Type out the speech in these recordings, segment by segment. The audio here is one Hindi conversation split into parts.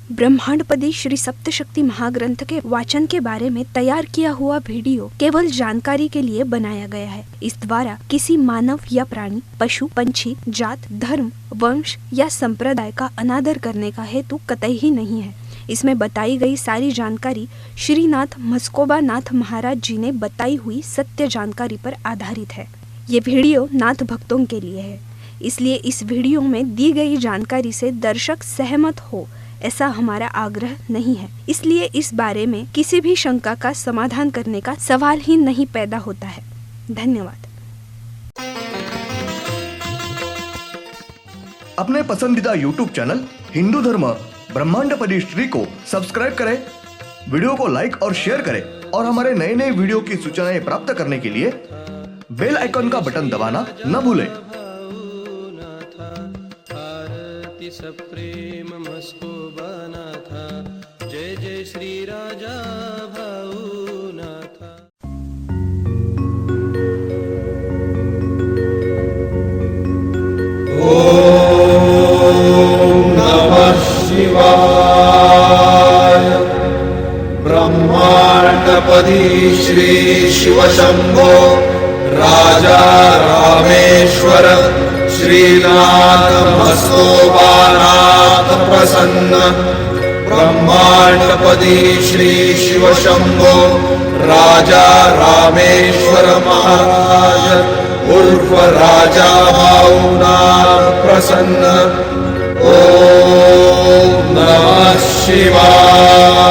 ब्रह्मांडपदी श्री सप्तशक्ति महाग्रंथ के वाचन के बारे में तैयार किया हुआ वीडियो केवल जानकारी के लिए बनाया गया है। इस द्वारा किसी मानव या प्राणी, पशु, पंछी, जात, धर्म, वंश या संप्रदाय का अनादर करने का हेतु कतई ही नहीं है। इसमें बताई गई सारी जानकारी श्रीनाथ मस्कोबा नाथ महाराज जी ने बताई हुई सत्य जानकारी पर आधारित है। ये वीडियो नाथ भक्तों के लिए है, इसलिए इस वीडियो में दी गई जानकारी से दर्शक सहमत हो ऐसा हमारा आग्रह नहीं है। इसलिए इस बारे में किसी भी शंका का समाधान करने का सवाल ही नहीं पैदा होता है। धन्यवाद। अपने पसंदीदा YouTube चैनल हिंदू धर्म ब्रह्मांडपदी श्री को सब्सक्राइब करें, वीडियो को लाइक और शेयर करें और हमारे नए नए वीडियो की सूचनाएं प्राप्त करने के लिए बेल आइकन का बटन दबाना न भूलें। प्रेम मस्कोबा नाथा, जय जय श्री राजा भाऊ नाथा। ओम नमः शिवाय। ब्रह्मांडपदी श्री शिव शंभो राजा रामेश्वर श्रीनाथ मस्कोबानाथ प्रसन्न। ब्रह्मांडपदी श्री शिव शंभो राजा रामेश्वर महाराज उर्फ राजा भाऊनाथ प्रसन्न। ओम नमः शिवाय।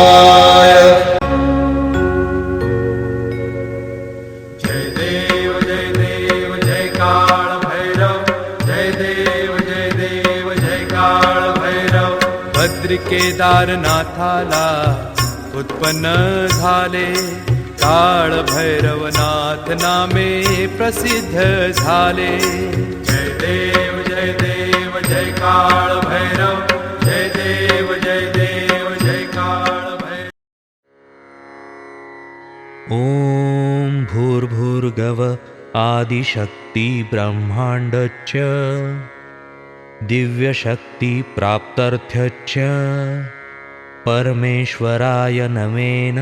जय देव जय देव जय काल भैरव, जय देव जय काल भैरव। भद्र केदारनाथाला उत्पन्न झाले, काळ भैरवनाथ नामे प्रसिद्ध झाले। जय देव जय काल भैरव, जय देव जय काल भैरव। ओम भूर्भुर्गव आदिशक्ति ब्रह्मांडच्च दिव्यशक्ति प्राप्त्यर्थ्यच्च परमेश्वराय नमेन।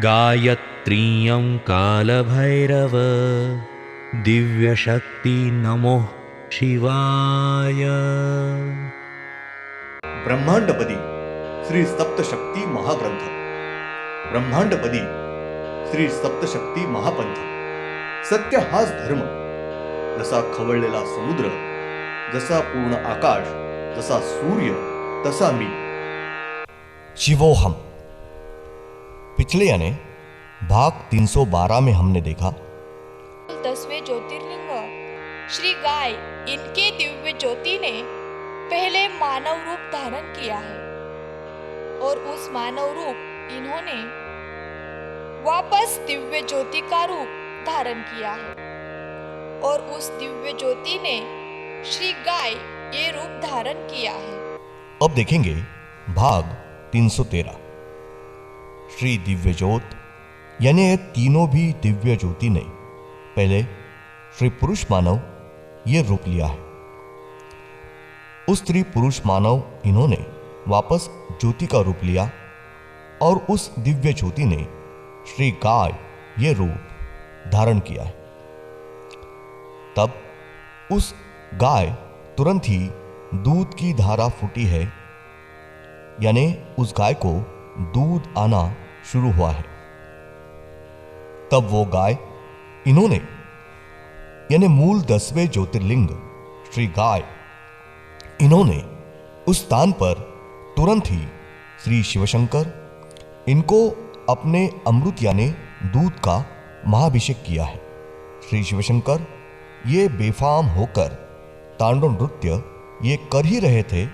गायत्रीयं कालभैरव दिव्यशक्ति नमो शिवाय। ब्रह्मांडपदी श्री सप्तशक्ती महाग्रंथ, ब्रह्मांडपदी श्री सप्तशक्ती महापंथ। सत्य हाच धर्म, जसा खवळलेला समुद्र, जसा पूर्ण आकाश, जसा सूर्य, तसा मी। शिवोहम। पिछले यानी भाग 312 में हमने देखा 10वें ज्योतिर्लिंग श्री गाय, इनके दिव्य ज्योति ने पहले मानव रूप धारण किया है और उस मानव रूप इन्होंने वापस दिव्य ज्योति का रूप धारण किया है और उस दिव्य ज्योति ने श्री गाय ये रूप धारण किया है। अब देखेंगे भाग 313। श्री दिव्य ज्योत यानी ये तीनों भी दिव्य ज्योति ने पहले श्री पुरुष मानव ये रूप लिया है। उस स्त्री पुरुष मानव इन्होंने वापस ज्योति का रूप लिया और उस दिव्य ज्योति ने श्री गाय ये रूप धारण किया है। तब उस गाय तुरंत ही दूध की धारा फूटी है, यानी उस गाय को दूध आना शुरू हुआ है। तब वो गाय इन्होंने यानी मूल 10वें ज्योतिर्लिंग श्री गाय इन्होंने उस स्थान पर तुरंत ही श्री शिवशंकर इनको अपने अमृत यानी दूध का महाभिषेक किया है। श्री शिवशंकर ये बेफाम होकर तांडव नृत्य ये कर ही रहे थे,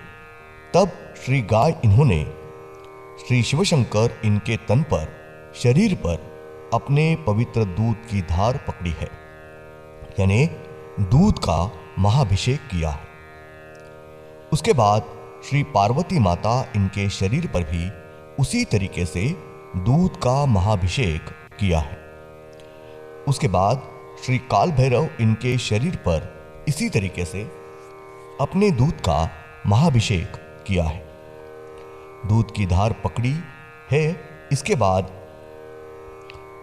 तब श्री गाय इन्होंने श्री शिवशंकर इनके तन पर, शरीर पर अपने पवित्र दूध की धार पकड़ी है, यानी दूध का महाभिषेक किया है। उसके बाद श्री पार्वती माता इनके शरीर पर भी उसी तरीके से दूध का महाभिषेक किया है। उसके बाद श्री काल भैरव इनके शरीर पर इसी तरीके से अपने दूध का महाभिषेक किया है। दूध की धार पकड़ी है। इसके बाद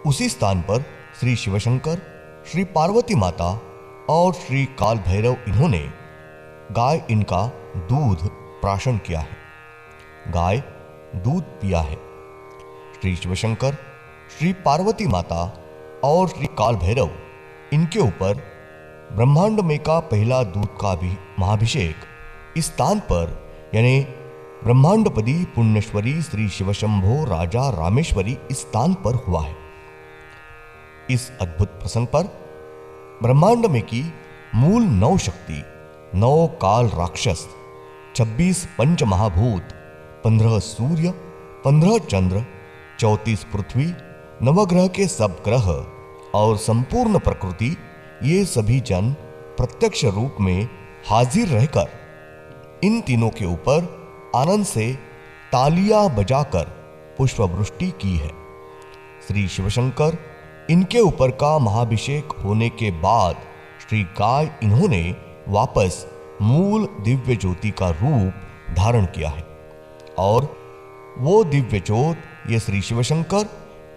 उसी स्थान पर श्री शिवशंकर, श्री पार्वती माता और श्री काल भैरव इन्होंने गाय इनका दूध प्राशन किया है। गाय दूध पिया है। श्री शिवशंकर, श्री पार्वती माता और श्री काल भैरव इनके ऊपर ब्रह्मांड में का पहला दूध का भी महाभिषेक इस स्थान पर यानी ब्रह्मांडपदी पुण्यश्वरी श्री शिवशंभो राजा रामेश्वरी इस स्थान पर हुआ है। इस अद्भुत प्रसंग पर ब्रह्मांड में की मूल 9 शक्ति, 9 काल राक्षस, 26 पंच महाभूत, 15 सूर्य, 15 चंद्र, 34 पृथ्वी, नवग्रह के सब ग्रह और संपूर्ण प्रकृति, ये सभी जन प्रत्यक्ष रूप में हाजिर रहकर इन तीनों के ऊपर आनंद से तालियां बजाकर पुष्पवृष्टि की है। श्री शिवशंकर इनके ऊपर का महाभिषेक होने के बाद श्री गाय इन्होंने वापस मूल दिव्य ज्योति का रूप धारण किया है और वो दिव्य ज्योत ये श्री शिवशंकर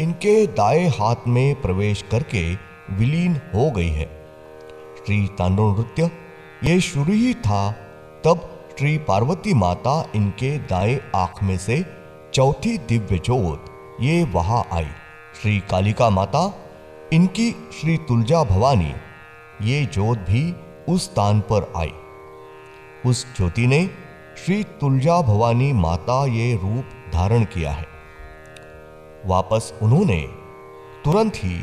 इनके दाएं हाथ में प्रवेश करके विलीन हो गई है। श्री तांडव नृत्य ये शुरू ही था तब श्री पार्वती माता इनके दाएं आंख में से चौथी दिव्य ज्योत ये वहां आई। श्री कालिका माता इनकी श्री तुलजा भवानी ये ज्योत भी उस स्थान पर आई। उस ज्योति ने श्री तुलजा भवानी माता ये रूप धारण किया है। वापस उन्होंने तुरंत ही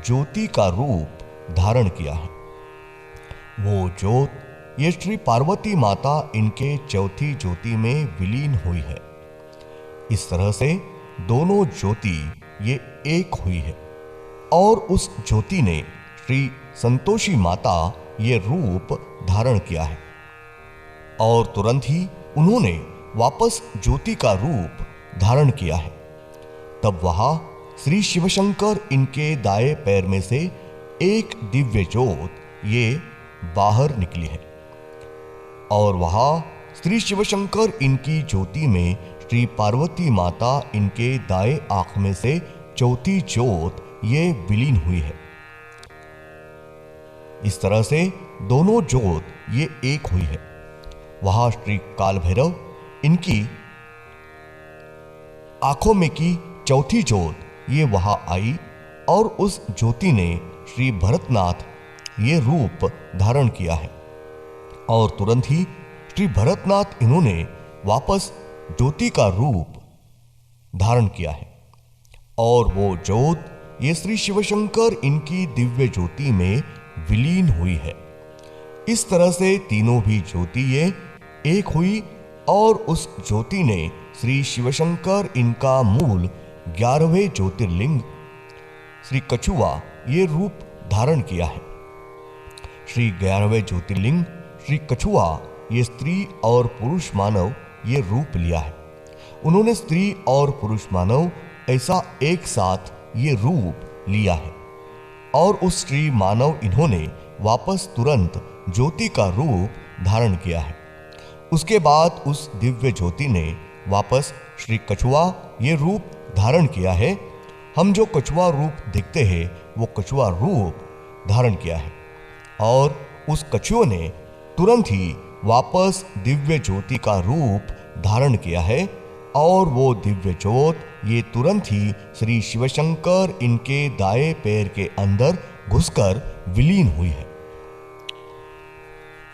ज्योति का रूप धारण किया है। वो ज्योत ये श्री पार्वती माता इनके चौथी ज्योति में विलीन हुई है। इस तरह से दोनों ज्योति ये एक हुई है और उस ज्योति ने श्री संतोषी माता ये रूप धारण किया है और तुरंत ही उन्होंने वापस ज्योति का रूप धारण किया है। तब वहां श्री शिवशंकर इनके दाएं पैर में से एक दिव्य ज्योत ये बाहर निकली है और वहां श्री शिवशंकर इनकी ज्योति में श्री पार्वती माता इनके दाएं आंख में से चौथी ज्योत ये विलीन हुई है। इस तरह से दोनों ज्योत ये एक हुई है। वहां श्री काल भैरव इनकी आंखों में की चौथी ज्योत ये वहां आई और उस ज्योति ने श्री भरतनाथ ये रूप धारण किया है और तुरंत ही श्री भरतनाथ इन्होंने वापस ज्योति का रूप धारण किया है और वो ज्योत ये श्री शिवशंकर इनकी दिव्य ज्योति में विलीन हुई है। इस तरह से तीनों भी ज्योति ये एक हुई और उस ज्योति ने श्री शिवशंकर इनका मूल 11वें ज्योतिर्लिंग श्री कछुआ ये रूप धारण किया है। श्री 11वें ज्योतिर्लिंग श्री कछुआ ये स्त्री और पुरुष मानव ये रूप लिया है। उन्होंने स्त्री और पुरुष मानव ऐसा एक साथ ये रूप लिया है और उस स्त्री मानव इन्होंने वापस तुरंत ज्योति का रूप धारण किया है। उसके बाद उस दिव्य ज्योति ने वापस श्री कछुआ ये रूप धारण किया है। हम जो कछुआ रूप देखते हैं वो कछुआ रूप धारण किया है और उस कछुए ने तुरंत ही वापस दिव्य ज्योति का रूप धारण किया है और वो दिव्य ज्योत ये तुरंत ही श्री शिवशंकर इनके दाएं पैर के अंदर घुसकर विलीन हुई है।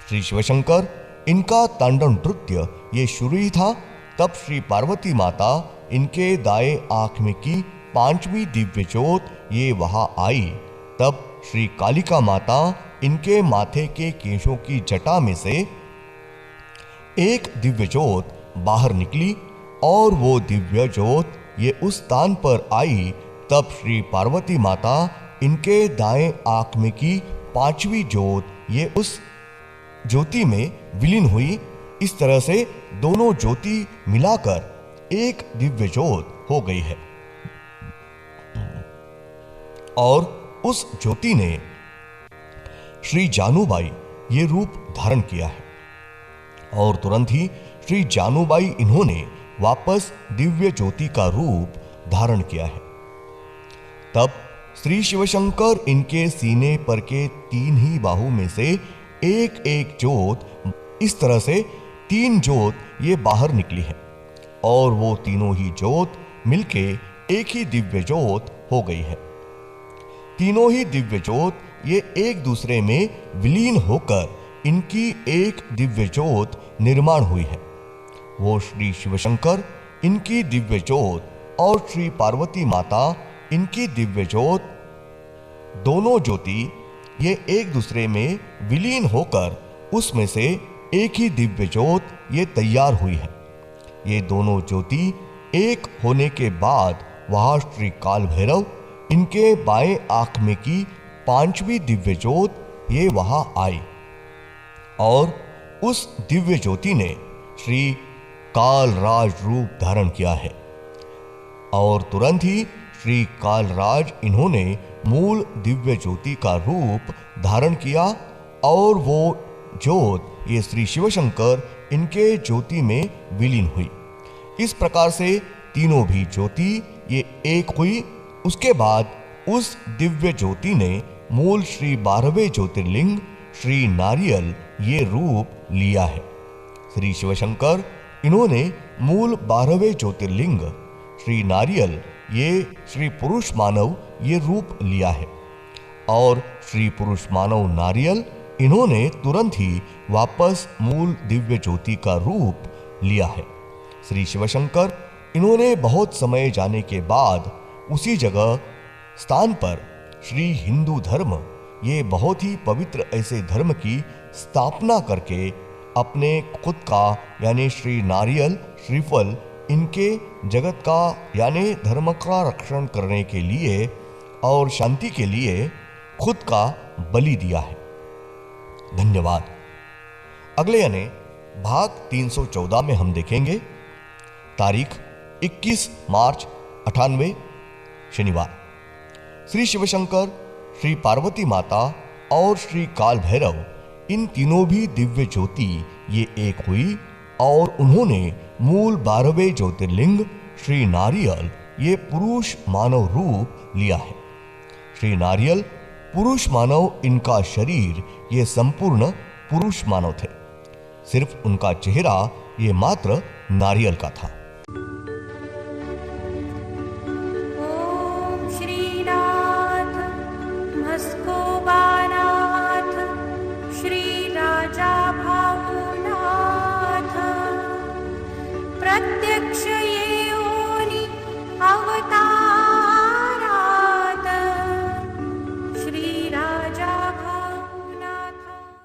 श्री शिवशंकर इनका तांडव नृत्य ये शुरू ही था तब श्री पार्वती माता इनके दाएं आंख में की 5वीं दिव्य ज्योत ये वहां आई। तब श्री कालिका माता इनके माथे के केशों की जटा में से एक दिव्य ज्योत बाहर निकली और वो दिव्य ज्योत ये उस स्थान पर आई। तब श्री पार्वती माता इनके दाएं आंख में की 5वीं ज्योत ये उस ज्योति में विलीन हुई। इस तरह से दोनों ज्योति मिलाकर एक दिव्य ज्योत हो गई है और उस ज्योति ने श्री जानुबाई ये रूप धारण किया है और तुरंत ही श्री जानुबाई इन्होंने वापस दिव्य ज्योति का रूप धारण किया है। तब श्री शिवशंकर इनके सीने पर के 3 ही बाहु में से एक एक ज्योत, इस तरह से 3 ज्योत ये बाहर निकली है और वो तीनों ही ज्योत मिलके एक ही दिव्य ज्योत हो गई है। तीनों ही दिव्य ज्योत ये एक दूसरे में विलीन होकर इनकी एक दिव्य ज्योत निर्माण हुई है। वो श्री शिवशंकर इनकी दिव्य ज्योत और श्री पार्वती माता इनकी दिव्य ज्योत, दोनों ज्योति ये एक दूसरे में विलीन होकर उसमें से एक ही दिव्य ज्योत ये तैयार हुई है। ये दोनों ज्योति एक होने के बाद वहां श्री काल भैरव इनके बाएं आंख में की 5वीं दिव्य ज्योत ये वहां आई और उस दिव्य ज्योति ने श्री कालराज रूप धारण किया है और तुरंत ही श्री कालराज इन्होंने मूल दिव्य ज्योति का रूप धारण किया और वो ज्योत ये श्री शिवशंकर इनके ज्योति में विलीन हुई। इस प्रकार से तीनों भी ज्योति ये एक हुई। उसके बाद उस दिव्य ज्योति ने मूल श्री 12वें ज्योतिर्लिंग श्री नारियल ये रूप लिया है। श्री शिवशंकर इन्होंने मूल 12वें ज्योतिर्लिंग श्री नारियल ये श्री पुरुष मानव ये रूप लिया है और श्री पुरुष मानव नारियल इन्होंने तुरंत ही वापस मूल दिव्य ज्योति का रूप लिया है। श्री शिवशंकर इन्होंने बहुत समय जाने के बाद उसी जगह स्थान पर श्री हिंदू धर्म ये बहुत ही पवित्र ऐसे धर्म की स्थापना करके अपने खुद का यानी श्री नारियल श्रीफल इनके जगत का यानी धर्म का रक्षण करने के लिए और शांति के लिए खुद का बलि दिया है। धन्यवाद। अगले यानी भाग 314 में हम देखेंगे तारीख 21 मार्च 98 शनिवार। श्री शिवशंकर, श्री पार्वती माता और श्री काल भैरव इन तीनों भी दिव्य ज्योति ये एक हुई और उन्होंने मूल 12वें ज्योतिर्लिंग श्री नारियल ये पुरुष मानव रूप लिया है। श्री नारियल पुरुष मानव, इनका शरीर ये संपूर्ण पुरुष मानव थे, सिर्फ उनका चेहरा ये मात्र नारियल का था। ओम श्रीनाथ मस्कोबानाथ श्री राजा भावनाथ प्रत्यक्ष ये